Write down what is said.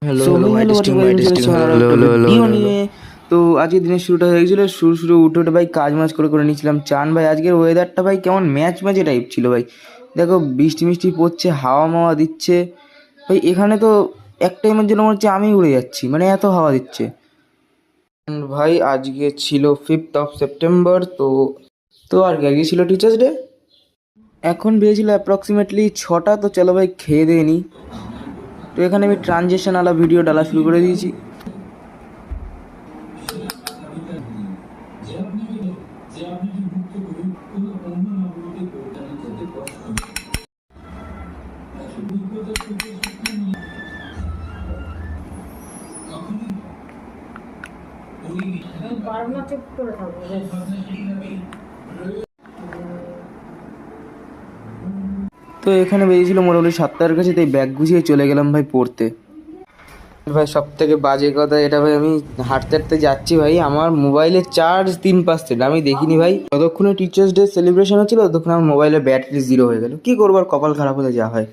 Hello so hello my hello testing WhatsApp my testing চলে hello আরো hello একটা hello video hello নিয়ে। তো আজকে দিনের শুরুটা হয়ে গেছিলো, শুরু উঠে ভাই কাজ মাজ করে নিয়েছিলাম চান। ভাই আজকের ওয়েদারটা ভাই কেমন ম্যাচ ম্যাচে টাইপ ছিল ভাই। দেখো বৃষ্টি মিষ্টি পড়ছে, হাওয়া মাওয়া দিচ্ছে ভাই। এখানে তো এক টাইমের জন্য মনে হচ্ছে আমি উড়ে যাচ্ছি, মানে এত হাওয়া দিচ্ছে। ভাই আজকে ছিল 5th সেপ্টেম্বর। তো আর কি আজকে ছিল টিচার্স ডে। এখন বেজেছিল অ্যাপ্রক্সিমেটলি 6টা। তো চলো ভাই খেয়ে দিয়ে নিই। তো এখানে আমি ট্রানজেকশন আলা ভিডিও ডালা শুরু করে দিয়েছি। তো এখানে বেরিয়েছিল মোটামুটি 7টার কাছে, তাই ব্যাগ গুছিয়ে চলে গেলাম ভাই পড়তে। ভাই সব থেকে বাজে কথা এটা ভাই, আমি হাঁটতে হাঁটতে যাচ্ছি ভাই, আমার মোবাইলের চার্জ 3%। আমি দেখিনি ভাই, যতক্ষণে টিচার্স ডে সেলিব্রেশন হচ্ছিল ততক্ষণ আমার মোবাইলের ব্যাটারি 0 হয়ে গেল। কি করবো আর, কপাল খারাপ হলে যা হয়।